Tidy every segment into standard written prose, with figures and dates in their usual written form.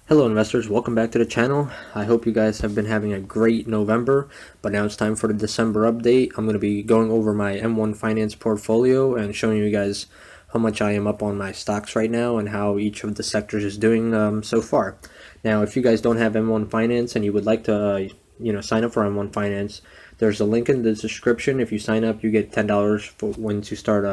Hello investors, welcome back to the channel. I hope you guys have been having a great November, but now it's time for the December update. I'm going to be going over my M1 Finance portfolio and showing you guys how much I am up on my stocks right now and how each of the sectors is doing so far. Now, if you guys don't have M1 Finance and you would like to sign up for M1 Finance, there's a link in the description. If you sign up, you get $10 for once you start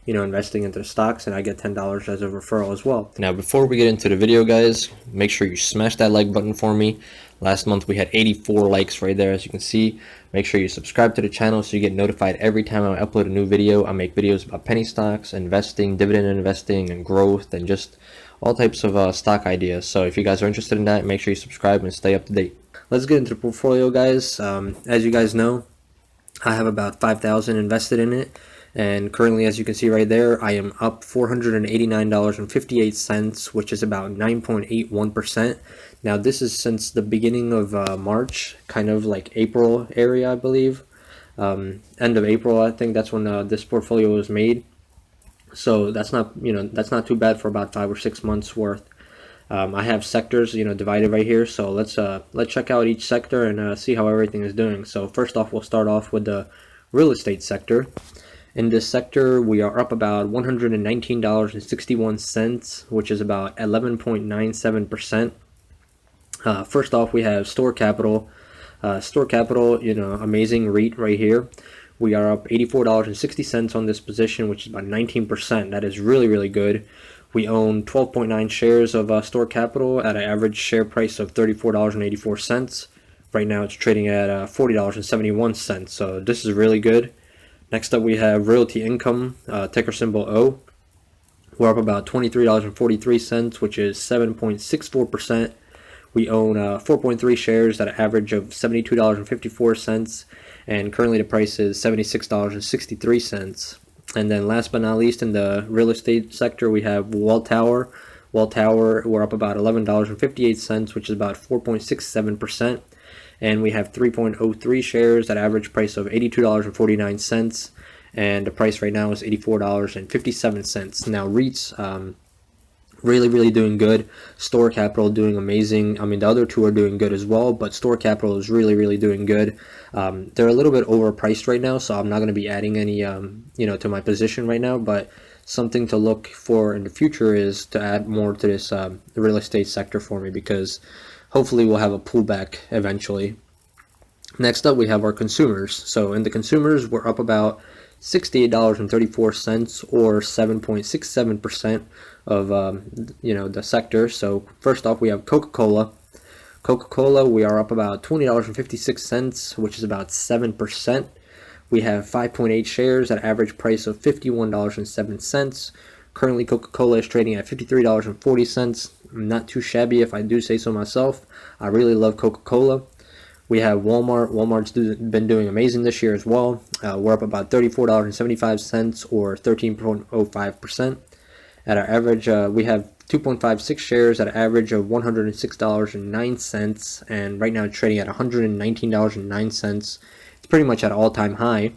investing into the stocks, and I get $10 as a referral as well. Now, before we get into the video, guys, make sure you smash that like button for me. Last month we had 84 likes right there, as you can see. Make sure you subscribe to the channel so you get notified every time I upload a new video. I make videos about penny stocks, investing, dividend investing, and growth, and just all types of stock ideas. So if you guys are interested in that, make sure you subscribe and stay up to date. Let's get into the portfolio, guys. As you guys know, I have about 5,000 invested in it. And currently, as you can see right there, I am up $489.58, which is about 9.81%. Now, this is since the beginning of March, kind of like April area, I believe. End of April, I think that's when this portfolio was made. So that's not too bad for about 5 or 6 months worth. I have sectors, divided right here. So let's check out each sector and see how everything is doing. So first off, we'll start off with the real estate sector. In this sector, we are up about $119.61, which is about 11.97%. First off, we have Store Capital. Store Capital, amazing REIT right here. We are up $84.60 on this position, which is about 19%. That is really, really good. We own 12.9 shares of Store Capital at an average share price of $34.84. Right now, it's trading at $40.71. So this is really good. Next up, we have Realty Income, ticker symbol O. We're up about $23.43, which is 7.64%. We own 4.3 shares at an average of $72.54, and currently the price is $76.63. And then last but not least, in the real estate sector, we have Welltower. Welltower, we're up about $11.58, which is about 4.67%. And we have 3.03 shares at average price of $82.49, and the price right now is $84.57. Now, REITs, really doing good. Store Capital doing amazing. I mean, the other two are doing good as well, but Store Capital is really doing good. They're a little bit overpriced right now, so I'm not going to be adding any to my position right now, but something to look for in the future is to add more to this real estate sector for me, because hopefully we'll have a pullback eventually. Next up, we have our consumers. So in the consumers, we're up about $68.34, or 7.67% of the sector. So first off, we have Coca-Cola. Coca-Cola, we are up about $20.56, which is about 7%. We have 5.8 shares at average price of $51.07. Currently, Coca-Cola is trading at $53.40. Not too shabby, if I do say so myself. I really love Coca-Cola. We have Walmart. Walmart's been doing amazing this year as well. We're up about $34.75, or 13.05%. At our average, we have 2.56 shares at an average of $106.09, and right now it's trading at $119.09. It's pretty much at an all-time high.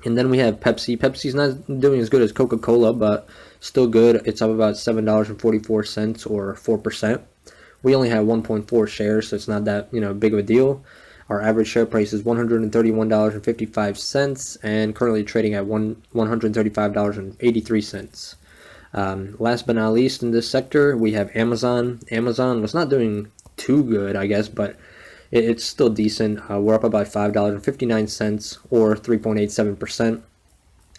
And then we have Pepsi. Pepsi's not doing as good as Coca-Cola, but still good. It's up about $7.44, or 4%. We only have 1.4 shares, so it's not that big of a deal. Our average share price is $131.55, and currently trading at $135.83. Last but not least, in this sector, we have Amazon. Amazon was not doing too good, I guess, but it's still decent. We're up about $5.59, or 3.87%.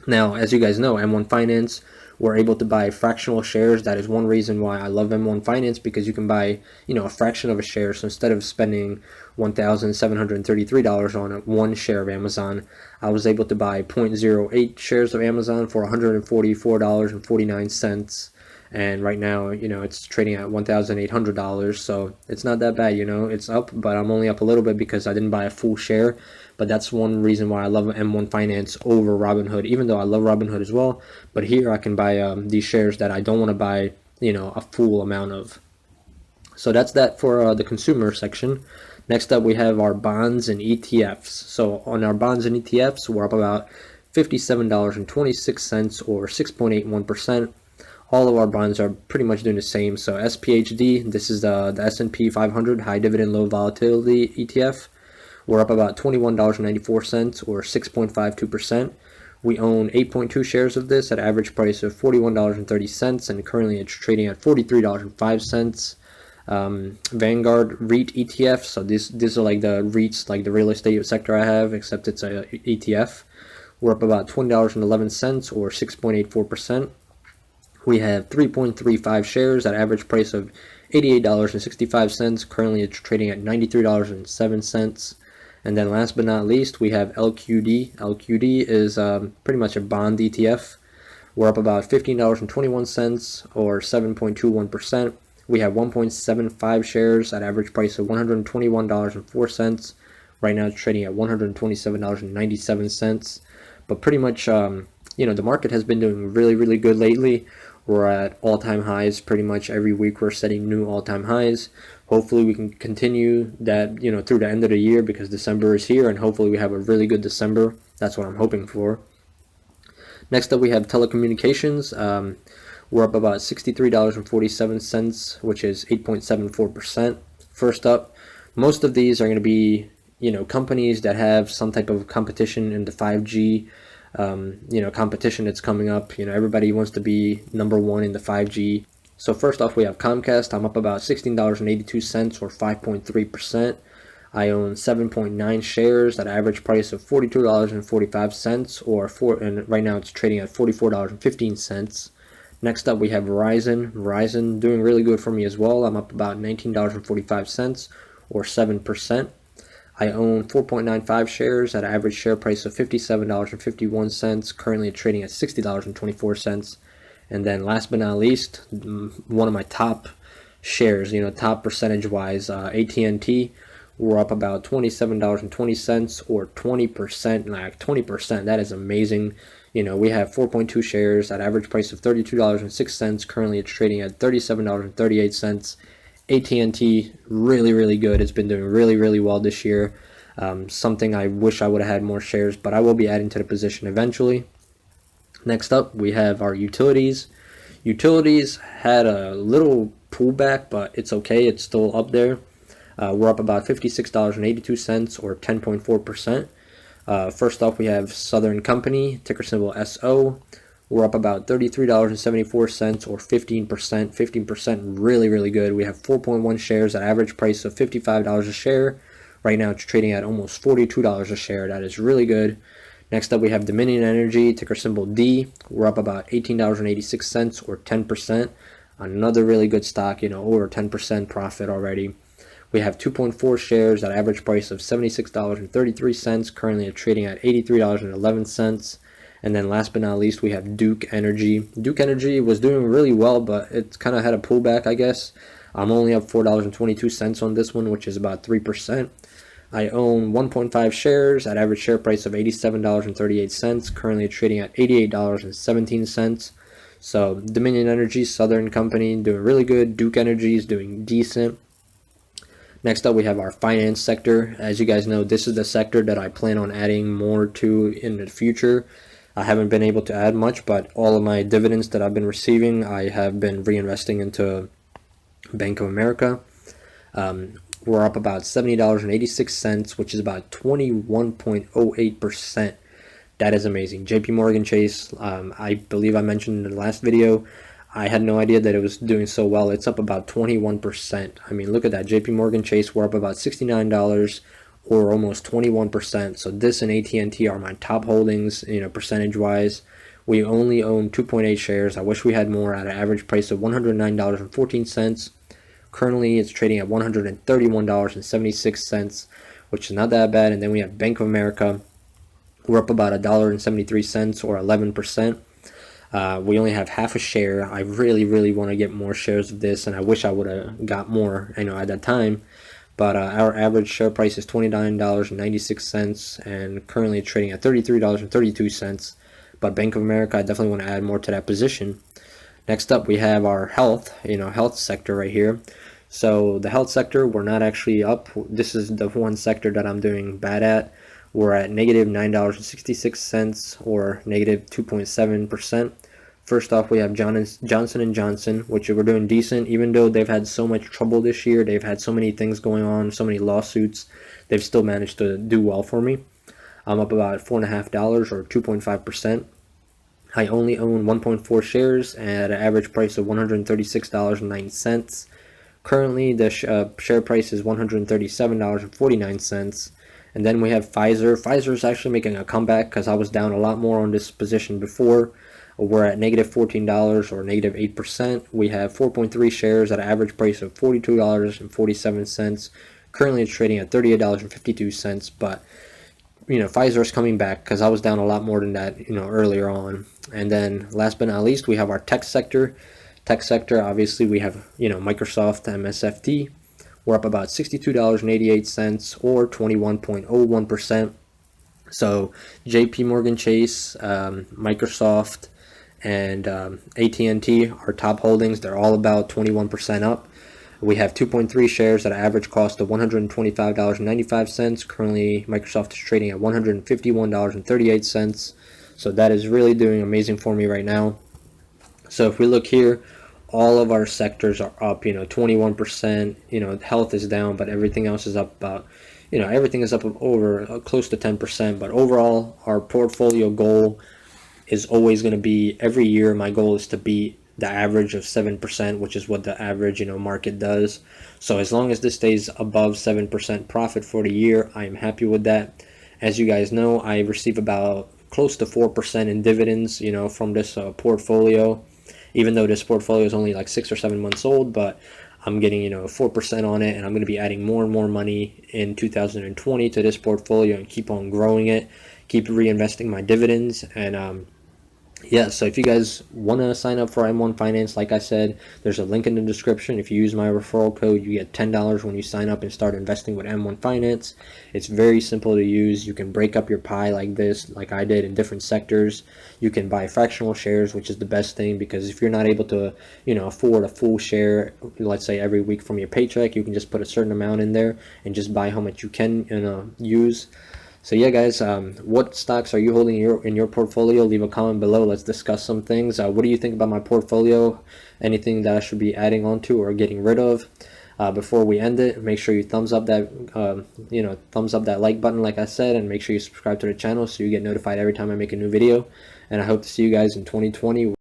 Now, as you guys know, M1 Finance, we're able to buy fractional shares. That is one reason why I love M1 Finance, because you can buy, a fraction of a share. So instead of spending $1,733 on one share of Amazon, I was able to buy 0.08 shares of Amazon for $144.49. And right now, it's trading at $1,800. So it's not that bad, it's up, but I'm only up a little bit because I didn't buy a full share. But that's one reason why I love M1 Finance over Robinhood, even though I love Robinhood as well. But here I can buy these shares that I don't want to buy, a full amount of. So that's that for the consumer section. Next up, we have our bonds and ETFs. So on our bonds and ETFs, we're up about $57.26, or 6.81%. All of our bonds are pretty much doing the same. So SPHD, this is the S&P 500 high dividend low volatility ETF. We're up about $21.94 or 6.52%. We own 8.2 shares of this at an average price of $41.30, and currently it's trading at $43.05. Vanguard REIT ETF, so these are like the REITs, like the real estate sector I have, except it's a ETF. We're up about $20.11 or 6.84%. We have 3.35 shares at average price of $88.65. Currently it's trading at $93.07. And then last but not least, we have LQD. LQD is pretty much a bond ETF. We're up about $15.21 or 7.21%. We have 1.75 shares at average price of $121.04. Right now it's trading at $127.97. But pretty much, the market has been doing really, really good lately. We're at all-time highs pretty much every week. We're setting new all-time highs. Hopefully we can continue that, through the end of the year, because December is here, and hopefully we have a really good December. That's what I'm hoping for. Next up, we have Telecommunications. We're up about $63.47, which is 8.74%. First up, most of these are going to be, companies that have some type of competition in the 5G competition that's coming up. Everybody wants to be number one in the 5G. So first off, we have Comcast. I'm up about $16.82 or 5.3%. I own 7.9 shares at an average price of $42.45 and right now it's trading at $44.15. Next up, we have Verizon. Verizon doing really good for me as well. I'm up about $19.45 or 7%. I own 4.95 shares at an average share price of $57.51. Currently trading at $60.24. And then last but not least, one of my top shares, top percentage-wise, AT&T. We're up about $27.20 or 20%. Like 20%, that is amazing. We have 4.2 shares at average price of $32.06. Currently it's trading at $37.38. AT&T, really, really good. It's been doing really, really well this year. Something I wish I would have had more shares, but I will be adding to the position eventually. Next up, we have our utilities. Utilities had a little pullback, but it's okay. It's still up there. We're up about $56.82 or 10.4%. First off, we have Southern Company, ticker symbol SO. We're up about $33.74 or 15%. 15%, really, really good. We have 4.1 shares at average price of $55 a share. Right now it's trading at almost $42 a share. That is really good. Next up, we have Dominion Energy, ticker symbol D. We're up about $18.86 or 10%. Another really good stock, over 10% profit already. We have 2.4 shares at average price of $76.33. Currently trading at $83.11. And then last but not least, we have Duke Energy. Duke Energy was doing really well, but it's kind of had a pullback, I guess. I'm only up $4.22 on this one, which is about 3%. I own 1.5 shares at average share price of $87.38. Currently trading at $88.17. So Dominion Energy, Southern Company, doing really good. Duke Energy is doing decent. Next up, we have our finance sector. As you guys know, this is the sector that I plan on adding more to in the future. I haven't been able to add much, but all of my dividends that I've been receiving, I have been reinvesting into Bank of America. We're up about $70.86, which is about 21.08%. That is amazing. JP Morgan Chase, I believe I mentioned in the last video, I had no idea that it was doing so well. It's up about 21%. I mean, look at that. JP Morgan Chase, we're up about $69 or almost 21%. So this and AT&T are my top holdings, percentage-wise. We only own 2.8 shares. I wish we had more at an average price of $109.14. Currently, it's trading at $131.76, which is not that bad. And then we have Bank of America. We're up about $1.73 or 11%. We only have half a share. I really, really want to get more shares of this, and I wish I would have got more, at that time. But our average share price is $29.96, and currently trading at $33.32. But Bank of America, I definitely want to add more to that position. Next up, we have our health sector right here. So the health sector, we're not actually up. This is the one sector that I'm doing bad at. We're at negative $9.66 or negative 2.7%. First off, we have Johnson & Johnson, which we're doing decent, even though they've had so much trouble this year. They've had so many things going on, so many lawsuits. They've still managed to do well for me. I'm up about $4.50 or 2.5%. I only own 1.4 shares at an average price of $136.09. Currently, the share price is $137.49. And then we have Pfizer. Pfizer is actually making a comeback because I was down a lot more on this position before. We're at negative $14 or negative 8%. We have 4.3 shares at an average price of $42.47. Currently, it's trading at $38.52. But Pfizer is coming back because I was down a lot more than that, earlier on. And then last but not least, we have our tech sector. Tech sector, obviously, we have, Microsoft, MSFT. We're up about $62.88 or 21.01%. So JP Morgan Chase, Microsoft, and AT&T are top holdings. They're all about 21% up. We have 2.3 shares at an average cost of $125.95. Currently, Microsoft is trading at $151.38. So that is really doing amazing for me right now. So if we look here, all of our sectors are up, 21%. Health is down, but everything else is up about, everything is up over close to 10%. But overall, our portfolio goal is always going to be, every year, my goal is to beat the average of 7%, which is what the average, market does. So as long as this stays above 7% profit for the year, I am happy with that. As you guys know, I receive about close to 4% in dividends, from this portfolio. Even though this portfolio is only like 6 or 7 months old, but I'm getting 4% on it, and I'm going to be adding more and more money in 2020 to this portfolio and keep on growing it, keep reinvesting my dividends. And yeah, so if you guys want to sign up for M1 Finance, like I said, there's a link in the description. If you use my referral code, you get $10 when you sign up and start investing with M1 Finance. It's very simple to use. You can break up your pie like this, like I did, in different sectors. You can buy fractional shares, which is the best thing, because if you're not able to, afford a full share, let's say every week from your paycheck, you can just put a certain amount in there and just buy how much you can use. So yeah, guys, what stocks are you holding in your portfolio? Leave a comment below. Let's discuss some things. What do you think about my portfolio? Anything that I should be adding on to or getting rid of? Before we end it, make sure you thumbs up that like button, like I said, and make sure you subscribe to the channel so you get notified every time I make a new video. And I hope to see you guys in 2020.